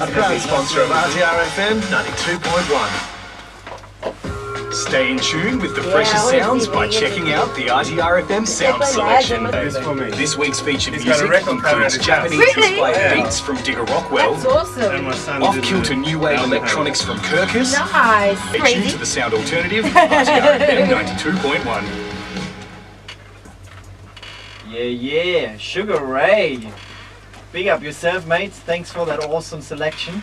A proud sponsor of RTR FM 92.1. Stay in tune with the freshest sounds by checking out the RTR FM sound selection. This week's featured music includes Japanese-inspired beats from Digger Rockwell, off-kilter new wave electronics from Kirkus. Nice. Stay tuned to the sound alternative, RTR FM 92.1. Yeah, Sugar Ray. Big up yourself, mate. Thanks for that awesome selection.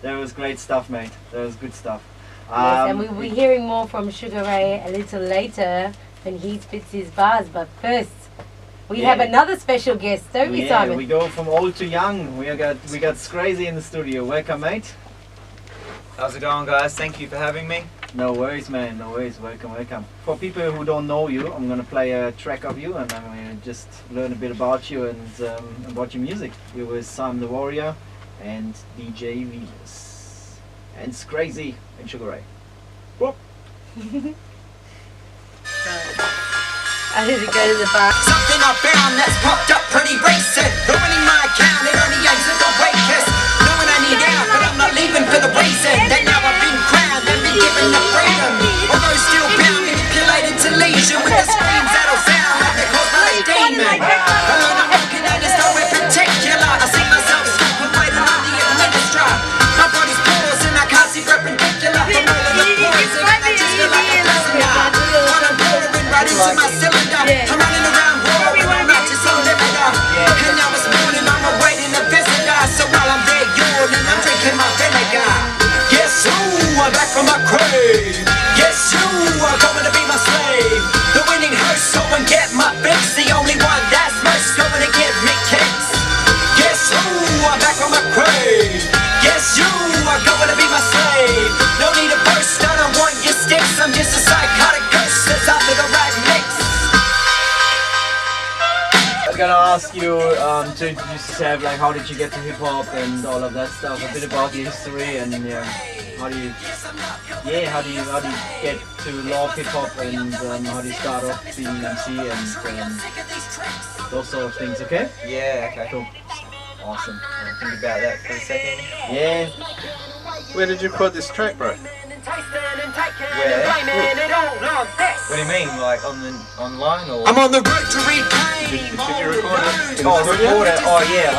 That was great stuff, mate. That was good stuff. Yes, and we'll be hearing more from Sugar Ray a little later when he spits his bars. But first, we have another special guest, don't we, Simon? We go from old to young. We got SKRAZIE in the studio. Welcome, mate. How's it going, guys? Thank you for having me. No worries, man. No worries. Welcome. For people who don't know you, I'm gonna play a track of you, and I'm gonna just learn a bit about you and about your music. You're with Simon the Worrier and DJ Veeness and SKRAZIE and Sugar Ray. Whoop. I need to go to the bar. Something I found that's popped up pretty recent. Opening my account, it only aims at the waitress. Knowing I need out, but I'm not leaving for the reason that now I've been crowned and been given the freedom. Although still bound, manipulated to leisure with the screams that'll sound like they're caused by a demon. Alone I'm walking and there's nowhere particular. I see myself sleeping, waiting on the administrator. My body's paused and I can't see perpendicular from all of the poison, and I just feel like a prisoner. While I'm pouring right into my cylinder, I'm running around roaring, I'm not just on liquor. And now it's morning, I'm awaiting a visitor. So while I'm there yawning, I'm drinking my vinegar. Yes, ooh, I'm back from my grave. Yes, you are going to be my slave. The winning host, go and get my fix. The only one that's most going to give me kicks. Yes, ooh, I'm back from my grave. Yes, you are going to be my slave. No need to burst, I don't want your sticks. I'm just a psychotic ghost that's after the right mix. I was gonna ask you to introduce yourself, like how did you get to hip hop and all of that stuff, a bit about your history and how do you get to love hip hop and how do you start off being an MC and those sort of things, okay? Yeah, okay. Cool. Awesome. Think about that for a second. Yeah. Where did you record this track, bro? Where? What do you mean? Like online or? I'm on the road to reclaim. Did you record it? Record it? Oh yeah,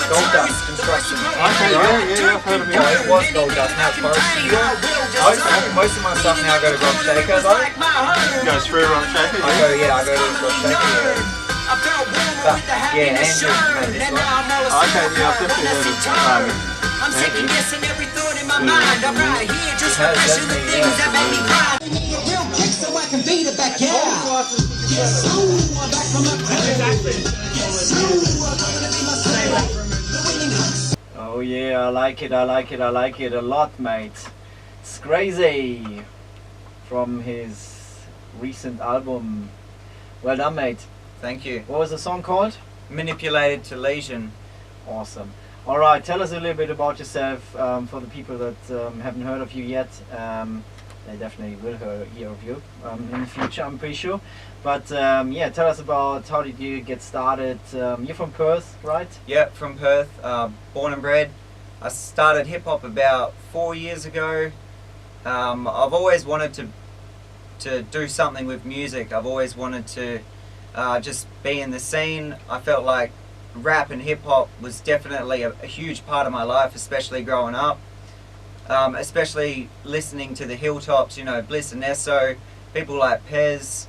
Gold Dust Construction. Okay, yeah, I've heard of it. Oh, it was Gold Dust, now it's Forest. Most of my stuff now go to Rob Shaker though. Goes through Rob Shaker? I go to Rob Shaker. But, yeah, Andrew made this one. Okay, yeah, I've definitely heard of I'm second guessing every thought in my mind. I'm right here just refreshing the things that make me cry. Real kick so I can beat it back, yeah. Yes, ooh, I'm back from my grave. Yes, ooh, I'm gonna be my slave. Oh yeah, I like it a lot, mate. SKRAZIE from his recent album. Well done, mate. Thank you. What was the song called? Manipulated to Lesion. Awesome. Alright, tell us a little bit about yourself for the people that haven't heard of you yet. They definitely will hear of you in the future, I'm pretty sure. But yeah, tell us about how did you get started. You're from Perth, right? Yeah, from Perth, born and bred. I started hip hop about 4 years ago. I've always wanted to do something with music. I've always wanted to just be in the scene. I felt like rap and hip hop was definitely a huge part of my life, especially growing up. Especially listening to the Hilltops, you know, Bliss and Esso, people like Pez,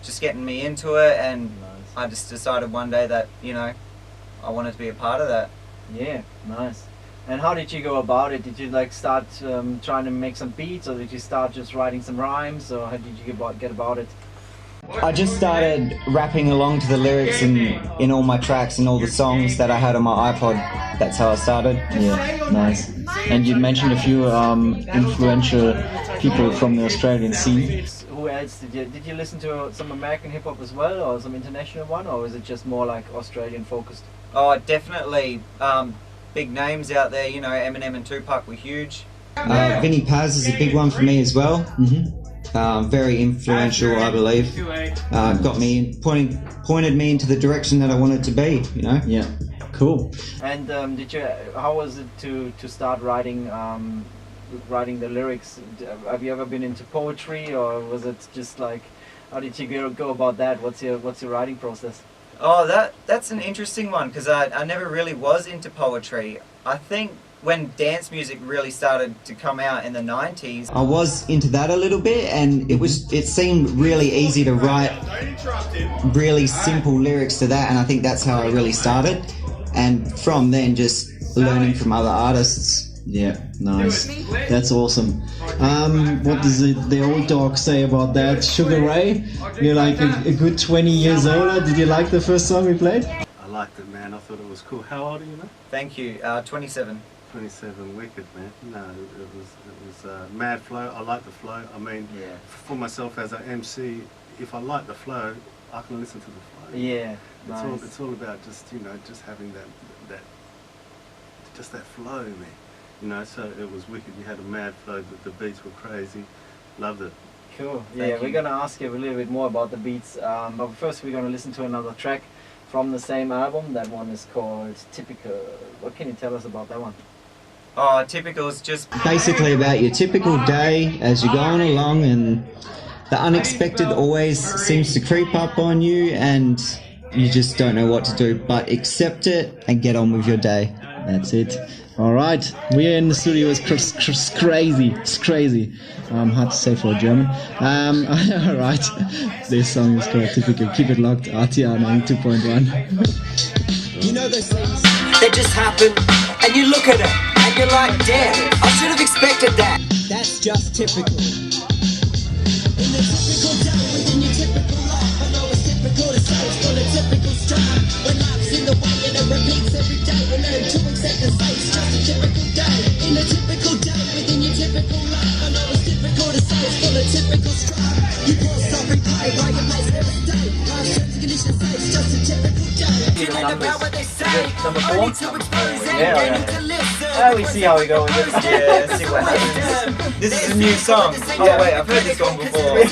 just getting me into it, and I just decided one day that, you know, I wanted to be a part of that. Yeah, nice. And how did you go about it? Did you like start trying to make some beats, or did you start just writing some rhymes, or how did you get about it? I just started rapping along to the lyrics in all my tracks and all the songs that I had on my iPod. That's how I started. Yeah, nice. And you mentioned a few influential people from the Australian scene. Who else did you listen to? Some American hip hop as well, or some international one, or is it just more like Australian focused? Oh, definitely. Big names out there, you know, Eminem and Tupac were huge. Vinnie Paz is a big one for me as well. Very influential, I believe. Got me pointed me into the direction that I wanted to be, you know. Yeah. Cool. And how was it to start writing the lyrics? Have you ever been into poetry, or was it just like, how did you go about that? What's your writing process? Oh, that's an interesting one, because I never really was into poetry. I think when dance music really started to come out in the 90s. I was into that a little bit, and it seemed really easy to write really simple lyrics to that, and I think that's how I really started. And from then, just learning from other artists. Yeah, nice. That's awesome. What does the old dog say about that? Sugar Ray, you're like a good 20 years older. Did you like the first song we played? I liked it, man. I thought it was cool. How old are you now? Thank you. 27. 27, wicked, man. No, it was mad flow. I like the flow. I mean, for myself as an MC, if I like the flow, I can listen to the flow. Yeah, it's all about just just having that flow, man. So it was wicked. You had a mad flow. The beats were crazy. Loved it. Cool. Yeah, we're gonna ask you a little bit more about the beats, but first we're gonna listen to another track from the same album. That one is called Typical. What can you tell us about that one? Oh, Typical is just basically about your typical day as you're going along, and the unexpected always seems to creep up on you, and you just don't know what to do but accept it and get on with your day. That's it. All right, we're in the studio with SKRAZIE. SKRAZIE. Hard to say for a German. All right, this song is called Typical. Keep it locked. RTR 92.1. You know those things that just happen, and you look at it, and you're like, damn, I should have expected that. That's just typical. In the typical day, within your typical life, I know it's typical to say it's full of typical strife. When life's in the way and it repeats every day, we learn to accept and say it's just a typical day. In a typical day, within your typical life, I know it's typical to say it's full of typical strife. You can't stop and play while you make every day. Life's terms and conditions say it's just a typical day. Number 4? Yeah, we see how we go with this. Yeah, let's see what happens. This is a new song. Oh wait, I've heard this song before. With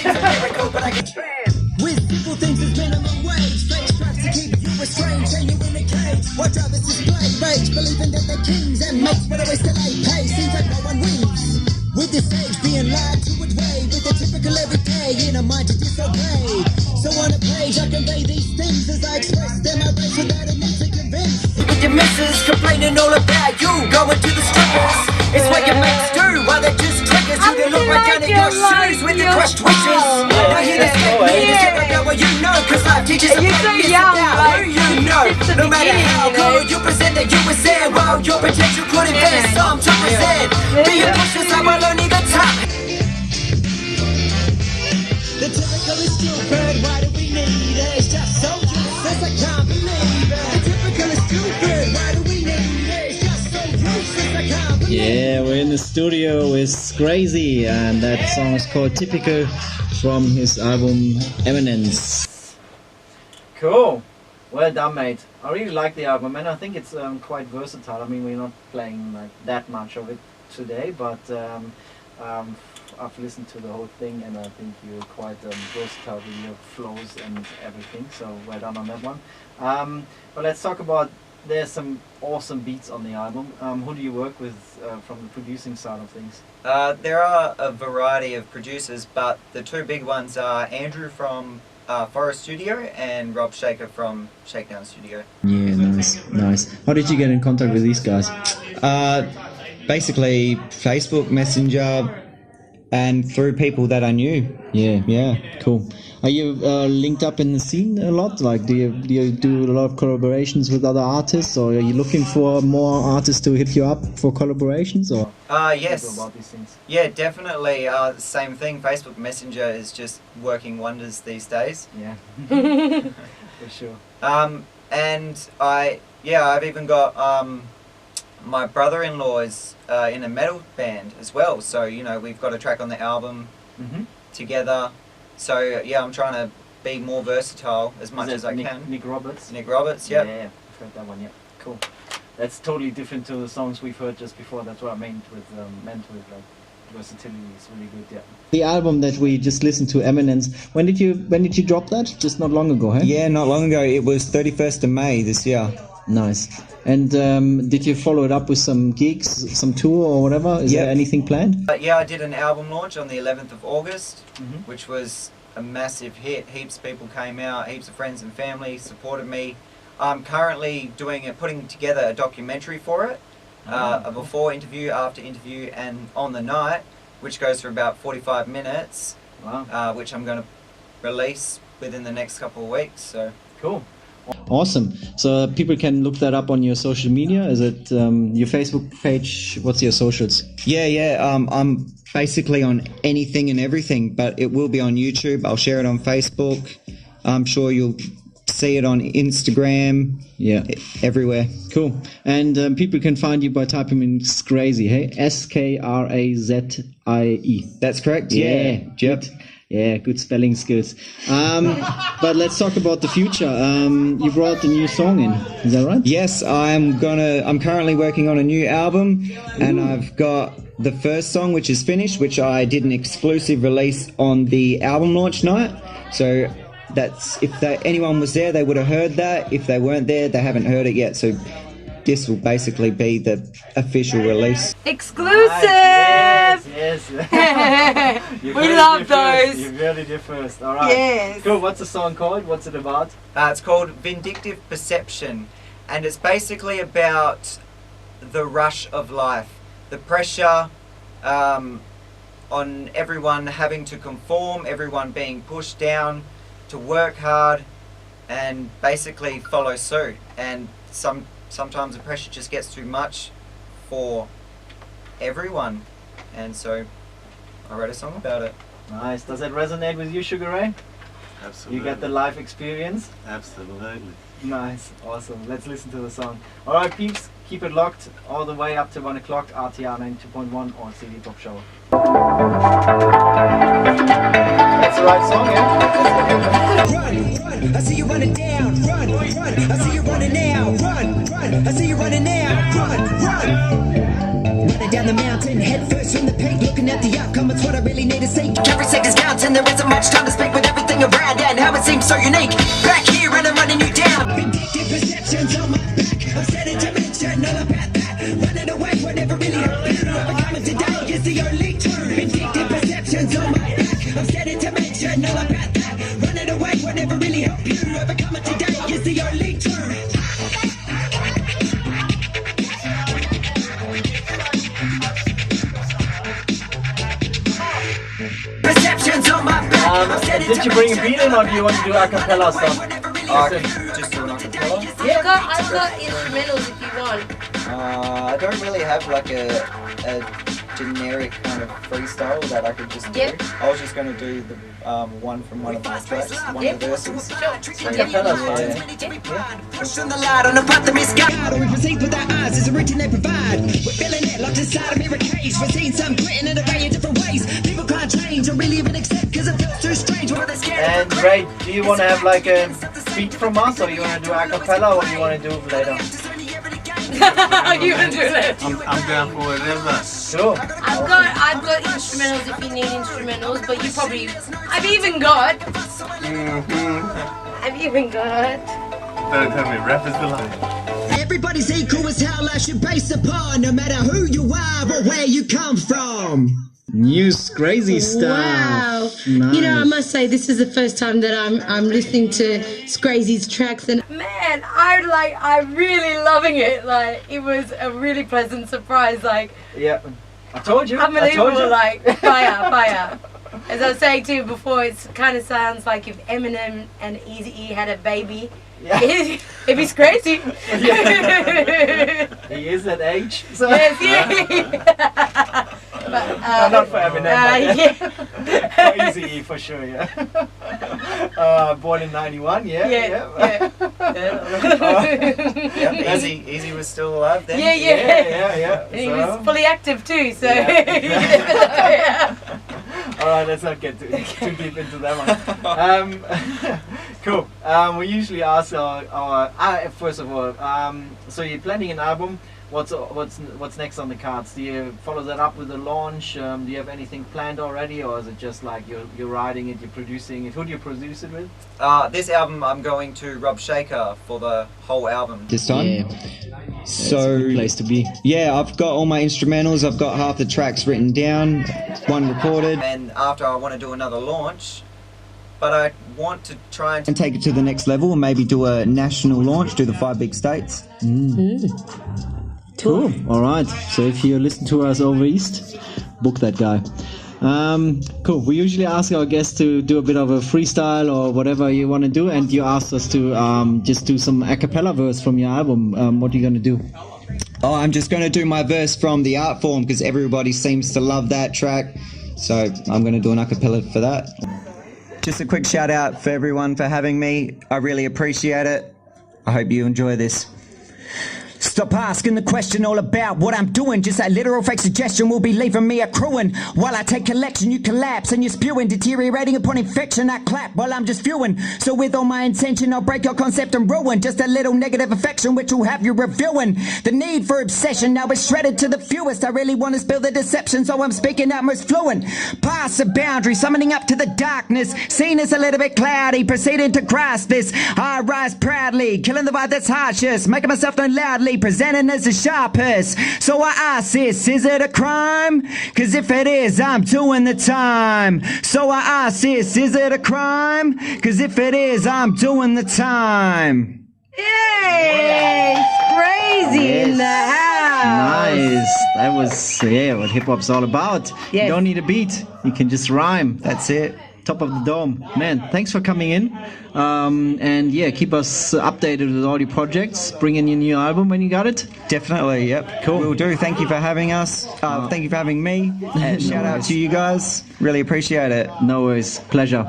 simple things as minimum wage, fake straps to keep you restrained, chain you in a cage. Watch others display rage, believing that they're kings and mates, but always delay pay. Seems like no one wins. With this age being lied to its way, with the typical everyday in a mind to disobey. So on a page I convey these things as I express them. I race without a need to convince. With your missus complaining all about you, going to the strippers. It's what your mates do while they're just triggers. You can look right down in your shoes with your crushed wishes. Now you just get me to check about what you know, cause life teaches a place about who you know. No matter how good you present that you was there, well, your potential could invest some to present. Be ambitious, I will only the top. The typical is stupid, why do we need it? It's just so useless, I can't believe it. The typical is stupid, why do we need it? It's just so useless, I can't believe it. Yeah, we're in the studio with SKRAZIE, and that song is called Typical from his album Veeness. Cool. Well done, mate. I really like the album, and I think it's quite versatile. I mean, we're not playing like that much of it today, but I've listened to the whole thing, and I think you're quite versatile with your flows and everything, so well done on that one. But let's talk about, there's some awesome beats on the album. Who do you work with from the producing side of things? There are a variety of producers, but the two big ones are Andrew from Forest Studio and Rob Shaker from Shakedown Studio. Yeah, nice. How did you get in contact with these guys? Basically Facebook Messenger and through people that I knew. Yeah, cool. Are you linked up in the scene a lot? Like, do you do a lot of collaborations with other artists, or are you looking for more artists to hit you up for collaborations? Or yes. About these things? Yeah, definitely. Same thing. Facebook Messenger is just working wonders these days. Yeah, for sure. And I've even got my brother-in-law is in a metal band as well. So we've got a track on the album together. So yeah, I'm trying to be more versatile as much as I can. Nick Roberts? Nick Roberts, yep. Yeah, I've heard that one, yeah. Cool. That's totally different to the songs we've heard just before. That's what I meant with like versatility is really good, yeah. The album that we just listened to, Veeness, when did you drop that? Just not long ago, huh? Yeah, not long ago. It was 31st of May this year. Nice. And did you follow it up with some gigs, some tour or whatever? Is there anything planned? Yeah, I did an album launch on the 11th of August, which was a massive hit. Heaps of people came out, heaps of friends and family supported me. I'm currently putting together a documentary for it, a before interview, after interview, and on the night, which goes for about 45 minutes, which I'm going to release within the next couple of weeks. So Cool. Awesome. So people can look that up on your social media. Is it your Facebook page? What's your socials? I'm basically on anything and everything, but it will be on YouTube. I'll share it on Facebook. I'm sure you'll see it on Instagram. Yeah, everywhere. Cool. And people can find you by typing in SKRAZIE. Hey, SKRAZIE. That's correct. Yeah. Yep. Yeah, good spelling skills. But let's talk about the future. You brought a new song in, is that right? Yes, I'm currently working on a new album, and I've got the first song which is finished, which I did an exclusive release on the album launch night. So that's anyone was there, they would have heard that. If they weren't there, they haven't heard it yet. So this will basically be the official release. Exclusive! Yes. We love those. You really did first. All right. Yes. Cool. What's the song called? What's it about? it's called Vindictive Perception, and it's basically about the rush of life, the pressure on everyone having to conform, everyone being pushed down to work hard and basically follow suit. And sometimes the pressure just gets too much for everyone, and so I wrote a song about it. Nice. Does that resonate with you, Sugar Ray? Absolutely. You got the life experience? Absolutely. Nice. Awesome. Let's listen to the song. Alright peeps, keep it locked all the way up to 1 o'clock, RTR 92.1 on CD Pop Show. That's the right song, yeah? Run, I see you running down. Run, I see you running now. Run, I see you running now. Run. Running down the mountain, head first from the peak, looking at the outcome. It's what I really need to see. Every second's counting, there isn't much time to speak with everything around and how it seems so unique. Back here and I'm running you down. Vindictive perceptions on my back. I'm starting to mention all about that. Running away, whatever really happened. Overcoming today is the only turn. Vindictive perceptions on my back. I'm starting to mention all about that. Running away, whatever really helped you. Overcoming today is the only turn. Perceptions on my back. Did you bring a beat in, or do you want to do a cappella stuff? Just do an acapella. I've got instrumentals if you want. I don't really have like a generic kind of freestyle that I could just do. Yep. I was just going to do the one from one of my tracks, one of the verses. Cappella, Push on the light on the path of misguided. We proceed with our eyes as a written they provide. We're feeling it locked inside a mirror cage. We're seeing some gritting in a array of different ways. People can't change or really even accept because it feels too strange. What are they scared? And Ray, do you want to have like a beat from us, or you want to do a cappella, or do you want to do it later? You can do it. I'm down for whatever. Sure. I've got instrumentals if you need instrumentals, but you probably I've even got Don't tell me rappers be like. Everybody's equal is how life should base upon, no matter who you are or where you come from. New SKRAZIE stuff. Wow. Nice. You know, I must say this is the first time that I'm listening to SKRAZIE's tracks, and man, I'm really loving it. Like, it was a really pleasant surprise. Like, Yeah. I told you. unbelievable. Like, fire. As I was saying to you before, it kind of sounds like if Eminem and Eazy-E had a baby. Yeah. It'd be SKRAZIE. He is that age. So. Yes, yeah. But, Not for Eminem, but yeah. for Eazy-E for sure, yeah. Born in 91, yeah. Yeah. Easy was still alive then. Yeah. And he So- was fully active too, so Yeah. Alright, let's not get too deep into that one. Cool. We usually ask our first of all, so you're planning an album. what's next on the cards? Do you follow that up with a launch? Do you have anything planned already, or is it just like you're writing it, you're producing it? Who do you produce it with? This album I'm going to Rob Shaker for the whole album. This time? Yeah. So, It's a good place to be. yeah, I've got all my instrumentals, I've got half the tracks written down, one recorded, And after I want to do another launch, but I want to try and and take it to the next level and maybe do a national launch, do the 5 big states. Cool. All right. So if you listen to us over East, book that guy. Cool. We usually ask our guests to do a bit of a freestyle or whatever you want to do, and you asked us to just do some a cappella verse from your album. What are you going to do? Oh, I'm just going to do my verse from the art form because everybody seems to love that track. So I'm going to do an a cappella for that. Just a quick shout out for everyone for having me. I really appreciate it. I hope you enjoy this. Stop asking the question all about what I'm doing. Just that literal fake suggestion will be leaving me accruing. While I take collection, you collapse and you're spewing, deteriorating upon infection. I clap while I'm just viewing. So with all my intention, I'll break your concept and ruin just a little negative affection, which will have you reviewing. The need for obsession now is shredded to the fewest. I really want to spill the deception, so I'm speaking out most fluent. Past the boundary, summoning up to the darkness. Seen as a little bit cloudy, proceeding to grasp this. I rise proudly, killing the vibe that's harshest, making myself known loudly, presenting as the sharpest. So I ask this, is it a crime? Cause if it is, I'm doing the time. So I ask this, is it a crime? Cause if it is, I'm doing the time. Yay! Crazy in the house. Nice. That was what hip hop's all about. Yes. You don't need a beat. You can just rhyme. That's it. Top of the dome. Man, thanks for coming in. And yeah, keep us updated with all your projects. Bring in your new album when you got it. Definitely, yep. Cool. Will do. Thank you for having us. Thank you for having me. Shout out to you guys. Really appreciate it. No worries. Pleasure.